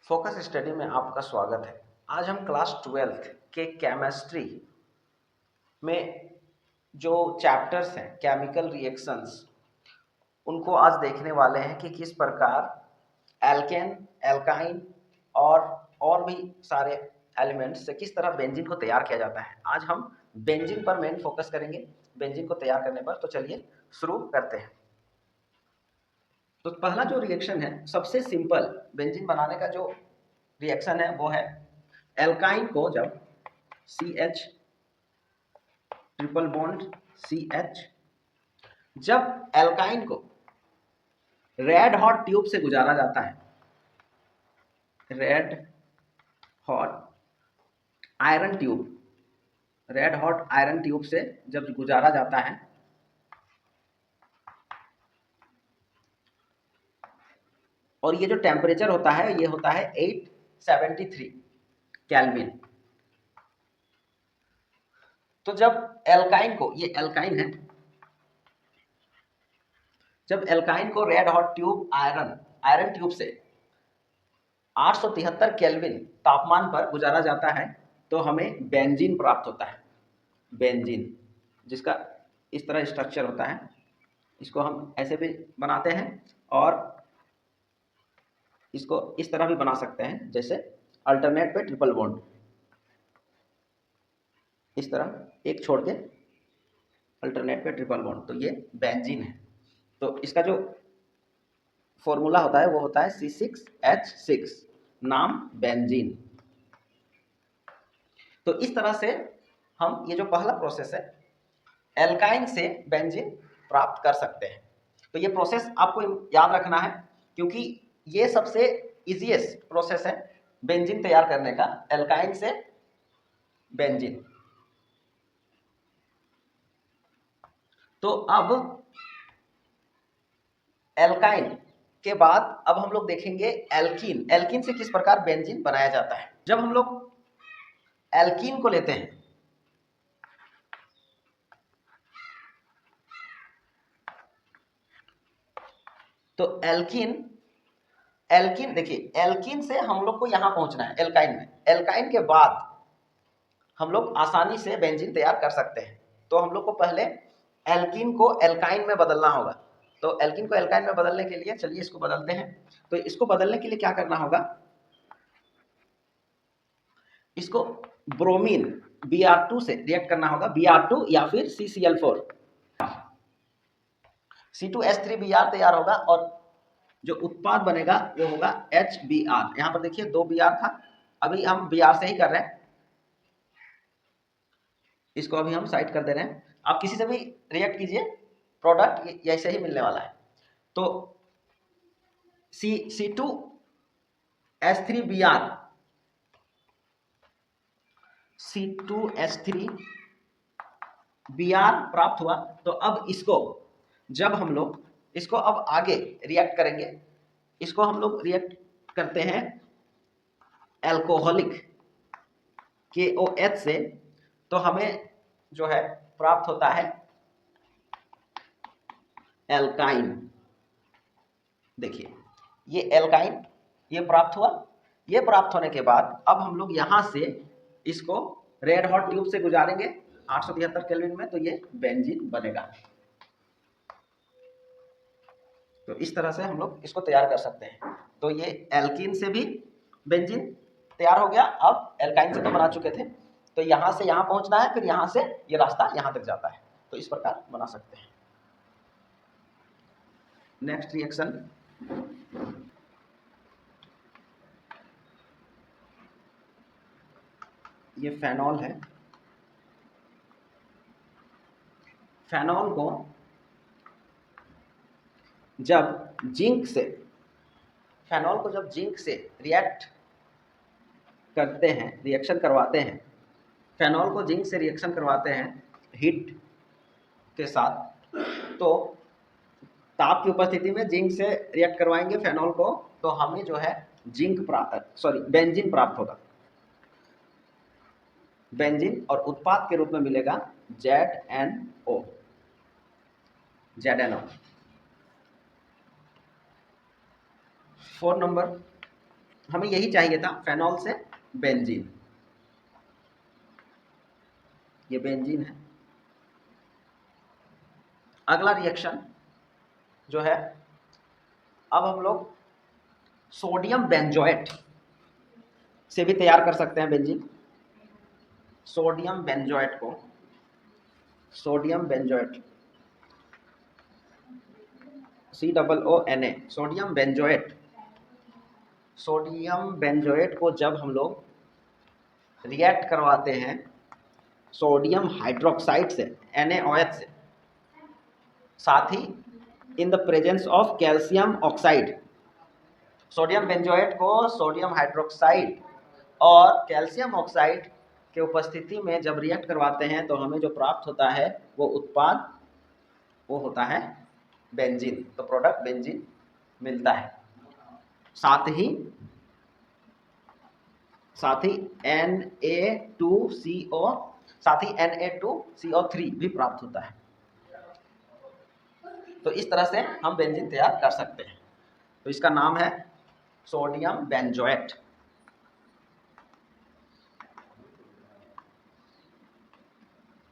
Focus study में आपका स्वागत है। आज हम क्लास 12th के केमिस्ट्री में जो चैप्टर्स हैं केमिकल रिएक्शंस उनको आज देखने वाले हैं कि किस प्रकार एल्केन, एल्काइन और भी सारे एलिमेंट्स से किस तरह बेंजीन को तैयार किया जाता है। आज हम बेंजीन पर मेन फोकस करेंगे, बेंजीन को तैयार करने पर। तो चलिए शुरू करते हैं। तो पहला जो रिएक्शन है, सबसे सिंपल बेंजीन बनाने का जो रिएक्शन है वो है एल्काइन को जब CH ट्रिपल बॉन्ड CH, जब एल्काइन को रेड हॉट ट्यूब से गुजारा जाता है, red hot iron tube, red hot iron tube से जब गुजारा जाता है और ये जो टेम्परेचर होता है ये होता है 873 केल्विन। तो जब एल्काइन को, ये एल्काइन है, जब एल्काइन को red hot tube iron tube से 873 केल्विन तापमान पर गुजारा जाता है तो हमें बेंजीन प्राप्त होता है। बेंजीन जिसका इस तरह स्ट्रक्चर होता है, इसको हम ऐसे भी बनाते हैं और इसको इस तरह भी बना सकते हैं, जैसे अल्टरनेट पे ट्रिपल बॉन्ड, इस तरह एक छोड़ के अल्टरनेट पे ट्रिपल बॉन्ड, तो ये बेंजीन है। तो इसका जो फॉर्मूला होता है वो होता है C6H6, नाम बेंजीन। तो इस तरह से हम ये जो पहला प्रोसेस है एल्काइन से बेंजीन प्राप्त कर सकते हैं। तो ये प्रोसेस आपको याद रखना है क्योंकि ये सबसे इजीएस्ट प्रोसेस है बेंजीन तैयार करने का, एल्काइन से बेंजीन। तो अब एल्काइन के बाद अब हम लोग देखेंगे एल्कीन। एल्कीन से किस प्रकार बेंजीन बनाया जाता है। जब हम लोग एल्कीन को लेते हैं तो एल्कीन देखिए, एल्कीन से हम लोग को यहां पहुंचना है एल्काइन में। एल्काइन के बाद हम लोग आसानी से बेंजीन तैयार कर सकते हैं। तो हम लोग को पहले एल्कीन को एल्काइन में बदलना होगा। तो एल्कीन को एल्काइन में बदलने के लिए चलिए इसको बदलते हैं। तो इसको बदलने के लिए क्या करना होगा, इसको ब्रोमीन Br2 से रिएक्ट करना होगा, Br2 या फिर CCl4, C2H3Br तैयार होगा और जो उत्पाद बनेगा वो होगा HBr। यहां पर देखिए 2 Br था, अभी हम Br से ही कर रहे हैं, इसको अभी हम साइड कर दे रहे हैं। आप किसी से भी रिएक्ट कीजिए, प्रोडक्ट ऐसे ही मिलने वाला है। तो C2H3Br, C2H3Br प्राप्त हुआ। तो अब इसको जब हम लोग इसको अब आगे रिएक्ट करेंगे, इसको हम लोग रिएक्ट करते हैं एल्कोहलिक KOH से, तो हमें जो है प्राप्त होता है एल्काइन। देखिए ये एल्काइन, ये प्राप्त हुआ। ये प्राप्त होने के बाद अब हम लोग यहां से इसको रेड हॉट ट्यूब से गुजारेंगे 873 केल्विन में, तो ये बेंजीन बनेगा। तो इस तरह से हम लोग इसको तैयार कर सकते हैं। तो ये एल्कीन से भी बेंजीन तैयार हो गया। अब एल्काइन से तो बना चुके थे, तो यहां से यहां पहुंचना है, फिर यहां से ये रास्ता यहां तक जाता है। तो इस प्रकार बना सकते हैं। नेक्स्ट रिएक्शन, ये फेनॉल है। फेनॉल को जब जिंक से, फेनॉल को जब जिंक से रिएक्ट करते हैं, रिएक्शन करवाते हैं, फेनॉल को जिंक से रिएक्शन करवाते हैं हीट के साथ, तो ताप की उपस्थिति में जिंक से रिएक्ट करवाएंगे फेनॉल को, तो हमें जो है बेंजीन प्राप्त होगा। बेंजीन और उत्पाद के रूप में मिलेगा ZNO। ZNO 4 नंबर हमें यही चाहिए था, फेनॉल से बेंजीन। ये बेंजीन है। अगला रिएक्शन जो है, अब हम लोग सोडियम बेंजोएट से भी तैयार कर सकते हैं बेंजीन। सोडियम बेंजोएट को, sodium benzoate, COONA, sodium benzoate, sodium benzoate को जब हम लोग रिएक्ट करवाते हैं सोडियम हाइड्रोक्साइड से, NaOH से, साथ ही in the presence of calcium oxide, sodium benzoate को सोडियम हाइड्रोक्साइड और कैल्शियम ऑक्साइड के उपस्थिति में जब रिएक्ट करवाते हैं तो हमें जो प्राप्त होता है वो उत्पाद, वो होता है बेंजीन। तो प्रोडक्ट बेंजीन मिलता है। साथ ही Na2CO, साथ ही Na2CO3 भी प्राप्त होता है। तो इस तरह से हम बेंजीन तैयार कर सकते हैं। तो इसका नाम है सोडियम बेंजोएट।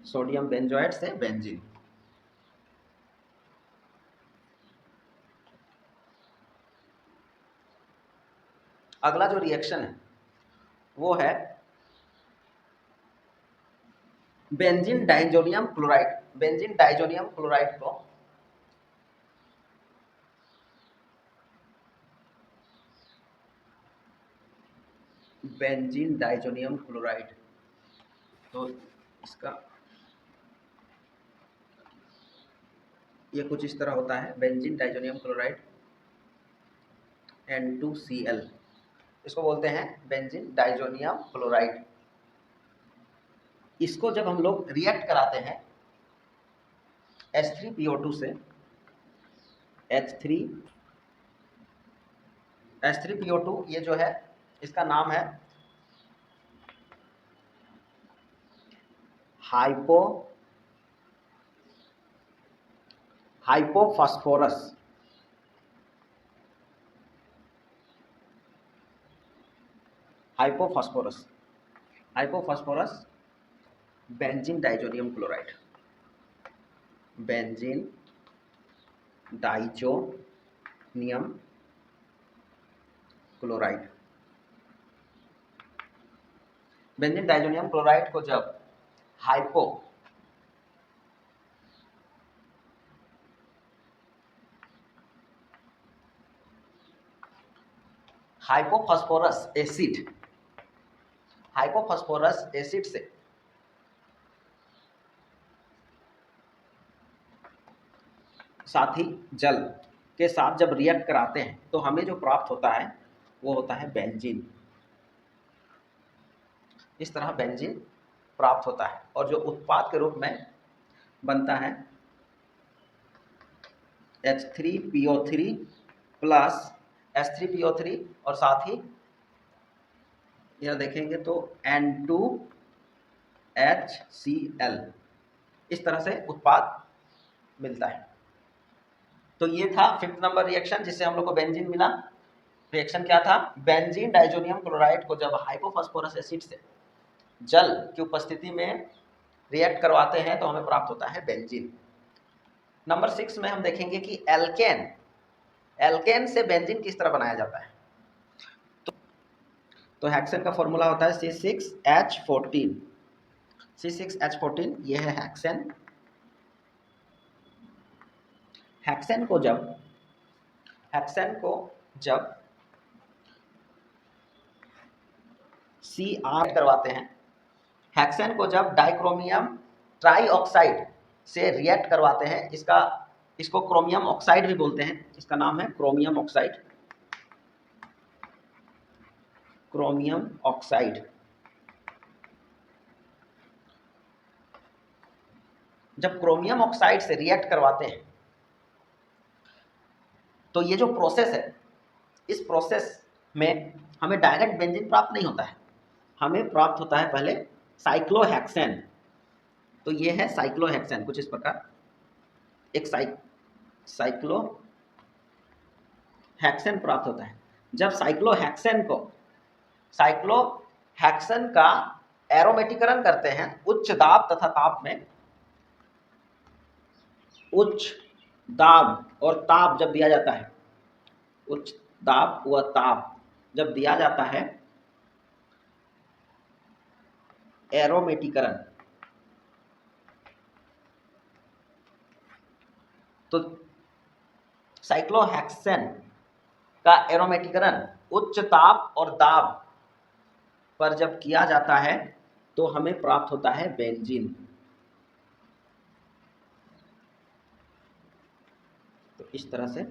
सोडियम बेंजोएट से बेंजीन। अगला जो रिएक्शन है वो है benzene diazonium chloride. Benzene diazonium chloride को बेंजीन डाइजोनियम क्लोराइड, तो इसका ये कुछ इस तरह होता है, बेंजीन डाइजोनियम क्लोराइड N2Cl, इसको बोलते हैं बेंजीन डाइजोनियम क्लोराइड। इसको जब हम लोग रिएक्ट कराते हैं H3PO2 से, H3PO2 ये जो है इसका नाम है hypophosphorous. Hypophosphorous benzene diazonium chloride, benzene diazonium chloride. Benzene diazonium chloride को जब हाइपोफॉस्फोरस एसिड से साथ ही जल के साथ जब रिएक्ट कराते हैं तो हमें जो प्राप्त होता है वो होता है बेंजीन। इस तरह बेंजीन प्राप्त होता है और जो उत्पाद के रूप में बनता है H3PO3 प्लस H3PO3 और साथ ही यह देखेंगे तो N2HCl, इस तरह से उत्पाद मिलता है। तो ये था 5th नंबर रिएक्शन जिससे हम लोग को बेंजीन मिला। रिएक्शन क्या था? बेंजीन डाइजोनियम क्लोराइड को जब हाइपोफॉस्फोरस एसिड से जल की उपस्थिति में रिएक्ट करवाते हैं तो हमें प्राप्त होता है बेंजीन। नंबर 6 में हम देखेंगे कि एल्केन से बेंजीन किस तरह बनाया जाता है। तो हेक्सेन का फॉर्मूला होता है C6H14। C6H14 ये है हेक्सेन। हेक्सेन को जब CR करवाते हैं, हेक्सेन को जब डाइक्रोमियम ट्राइऑक्साइड से रिएक्ट करवाते हैं, इसको क्रोमियम ऑक्साइड भी बोलते हैं, इसका नाम है क्रोमियम ऑक्साइड। क्रोमियम ऑक्साइड जब क्रोमियम ऑक्साइड से रिएक्ट करवाते हैं तो ये जो प्रोसेस है, इस प्रोसेस में हमें डायरेक्ट बेंजीन प्राप्त नहीं होता है, हमें प्राप्त होता है पहले साइक्लोहेक्सेन। तो ये है साइक्लोहेक्सेन, कुछ इस प्रकार एक साइक्लोहेक्सेन प्राप्त होता है। जब साइक्लोहेक्सेन का एरोमेटिकरण करते हैं उच्च दाब तथा ताप में, उच्च दाब और ताप जब दिया जाता है, उच्च दाब व ताप जब दिया जाता है एरोमेटिकरण, तो साइक्लोहेक्सेन का एरोमेटिकरण उच्च ताप और दाब पर जब किया जाता है तो हमें प्राप्त होता है बेंजीन। तो इस तरह से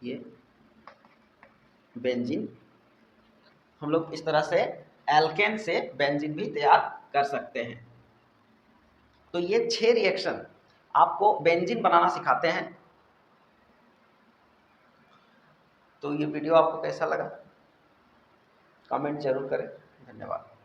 ये बेंजीन, हम लोग इस तरह से एल्केन से बेंजीन भी तैयार कर सकते हैं। तो ये 6 रिएक्शन आपको बेंजीन बनाना सिखाते हैं। तो ये वीडियो आपको कैसा लगा कमेंट जरूर करें। धन्यवाद।